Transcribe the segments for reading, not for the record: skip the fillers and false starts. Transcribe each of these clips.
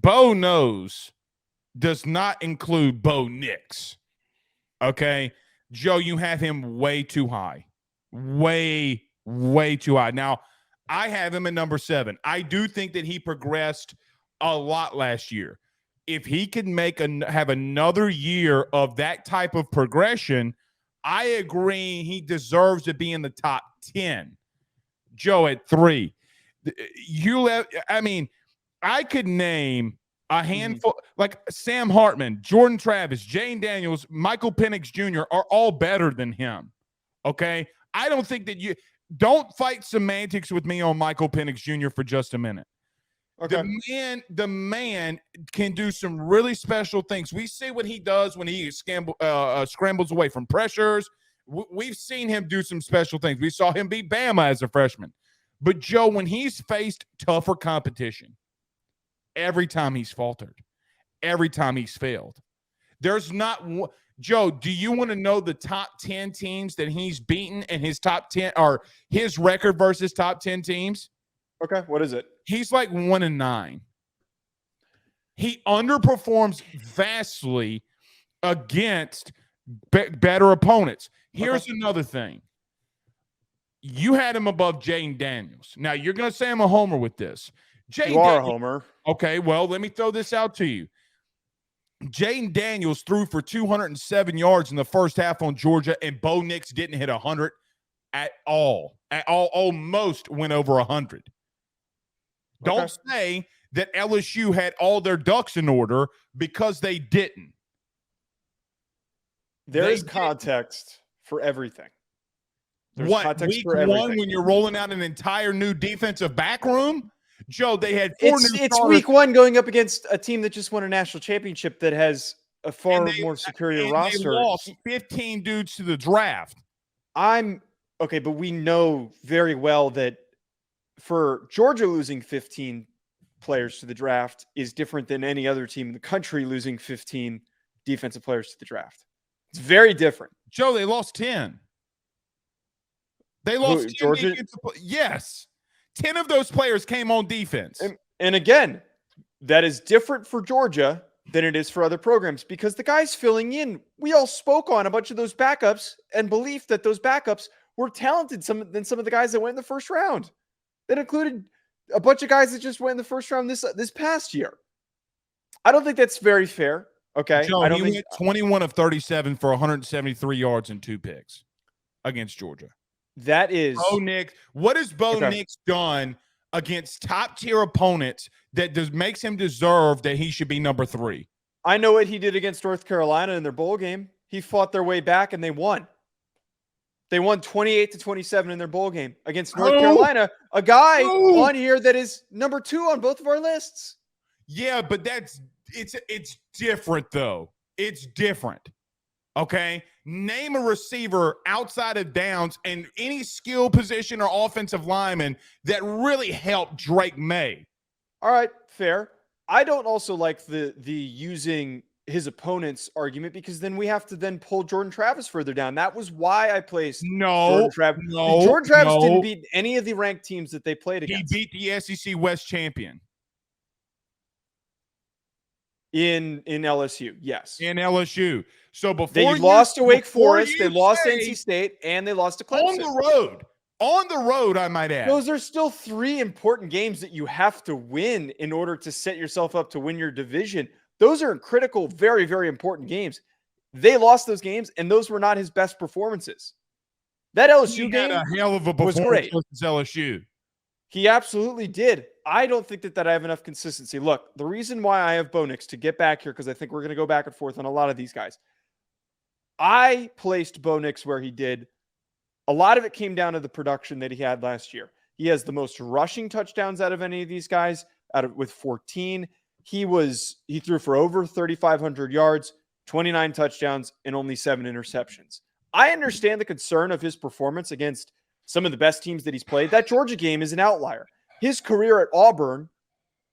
Bo knows does not include Bo Nix. Okay. Joe, you have him way too high. Way, way too high. Now, I have him at number 7. I do think that he progressed a lot last year. If he can have another year of that type of progression, I agree he deserves to be in the top 10. Joe at 3. I could name a handful, like Sam Hartman, Jordan Travis, Jane Daniels, Michael Penix Jr. are all better than him. Okay? I don't think that don't fight semantics with me on Michael Penix Jr. for just a minute. Okay. The man can do some really special things. We see what he does when he scrambles away from pressures. We've seen him do some special things. We saw him beat Bama as a freshman. But, Joe, when he's faced tougher competition, every time he's faltered, every time he's failed, there's not one. Joe, do you want to know the top 10 teams that he's beaten and his top 10 or his record versus top 10 teams? Okay, what is it? He's like 1-9. He underperforms vastly against better opponents. Here's another thing. You had him above Jayden Daniels. Now, you're going to say I'm a homer with this. You are a homer. Okay, well, let me throw this out to you. Jayden Daniels threw for 207 yards in the first half on Georgia, and Bo Nix didn't hit 100 at all. Almost went over 100. Don't say that LSU had all their ducks in order because they didn't. There is context for everything. There's week one when you're rolling out an entire new defensive back room? Joe, they had It's week one going up against a team that just won a national championship that has a far more superior roster. They lost 15 dudes to the draft. But we know very well that for Georgia losing 15 players to the draft is different than any other team in the country losing 15 defensive players to the draft. It's very different. Joe, they lost 10. They lost 10 Georgia? Yes. 10 of those players came on defense. And again, that is different for Georgia than it is for other programs because the guys filling in, we all spoke on a bunch of those backups and belief that those backups were talented than some of the guys that went in the first round. That included a bunch of guys that just went in the first round this past year. I don't think that's very fair. Okay. Joe, he went 21 of 37 for 173 yards and 2 picks against Georgia. That is Bo Nix. What has Bo Nix done against top tier opponents that makes him deserve that he should be number 3? I know what he did against North Carolina in their bowl game. He fought their way back and they won. They won 28-27 in their bowl game against North Carolina, a guy on here that is number 2 on both of our lists. Yeah, but it's different though. It's different. Okay? Name a receiver outside of Downs and any skill position or offensive lineman that really helped Drake May. All right, fair. I don't also like the using his opponent's argument because then we have to then pull Jordan Travis further down. That was why I placed Jordan Travis. Jordan Travis didn't beat any of the ranked teams that they played against. He beat the SEC West champion. In LSU, yes. In LSU. So before they lost to Wake Forest, they lost to NC State, and they lost to Clemson. On the road, I might add. Those are still 3 important games that you have to win in order to set yourself up to win your division. Those are critical, very, very important games. They lost those games, and those were not his best performances. That LSU game had a hell of a performance was great. Versus LSU. He absolutely did. I don't think that I have enough consistency. Look, the reason why I have Bo Nix to get back here, because I think we're going to go back and forth on a lot of these guys. I placed Bo Nix where he did. A lot of it came down to the production that he had last year. He has the most rushing touchdowns out of any of these guys, with 14. He threw for over 3,500 yards, 29 touchdowns, and only 7 interceptions. I understand the concern of his performance against some of the best teams that he's played. That Georgia game is an outlier. His career at Auburn,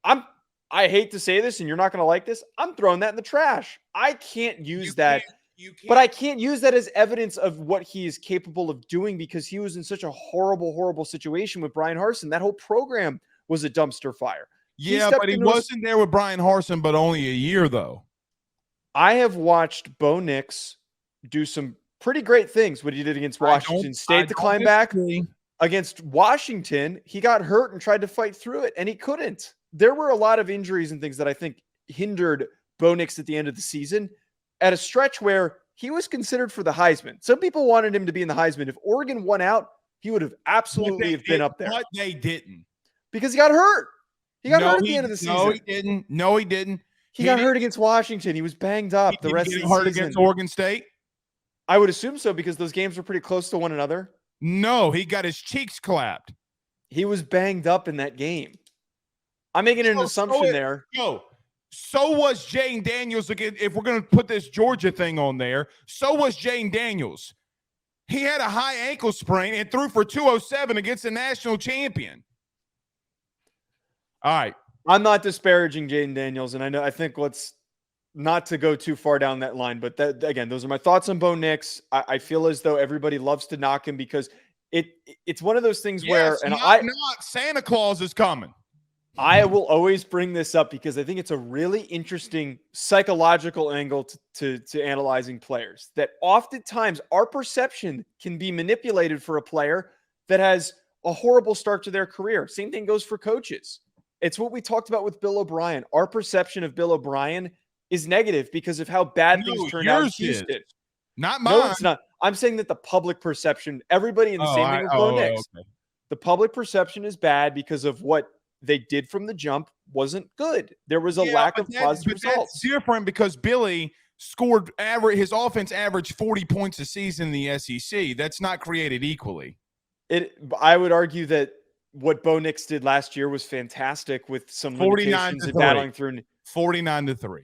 I hate to say this, and you're not going to like this, I'm throwing that in the trash. I can't use that. But I can't use that as evidence of what he is capable of doing because he was in such a horrible, horrible situation with Brian Harsin. That whole program was a dumpster fire. Yeah, but he wasn't there with Brian Harsin, but only a year, though. I have watched Bo Nix do some pretty great things. What he did against Washington State to climb back. Against Washington, he got hurt and tried to fight through it, and he couldn't. There were a lot of injuries and things that I think hindered Bo Nix at the end of the season at a stretch where he was considered for the Heisman. Some people wanted him to be in the Heisman. If Oregon won out, he would have absolutely been up there. But they didn't. Because he got hurt. He got hurt at the end of the season. No, he didn't. No, he didn't. He got hurt against Washington. He was banged up the rest of the season. Hurt against Oregon State? I would assume so because those games were pretty close to one another. No, he got his cheeks clapped. He was banged up in that game. I'm making an assumption there. No, so was Jane Daniels again. If we're going to put this Georgia thing on there, so was Jane Daniels. He had a high ankle sprain and threw for 207 against the national champion. All right. I'm not disparaging Jane Daniels, and I think let's not to go too far down that line. But that, again, those are my thoughts on Bo Nix. I feel as though everybody loves to knock him because it's one of those things where Santa Claus is coming. I will always bring this up because I think it's a really interesting psychological angle to analyzing players. That oftentimes our perception can be manipulated for a player that has a horrible start to their career. Same thing goes for coaches. It's what we talked about with Bill O'Brien. Our perception of Bill O'Brien is negative because of how bad things turned out in Houston. Not mine. No, it's not. I'm saying that the public perception, everybody in the same thing with Bo Nix. Okay. The public perception is bad because of what they did from the jump wasn't good. There was a lack of positive results. That's different because Billy scored his offense averaged 40 points a season in the SEC. That's not created equally. I would argue that what Bo Nix did last year was fantastic with some limitations and battling through 49-3.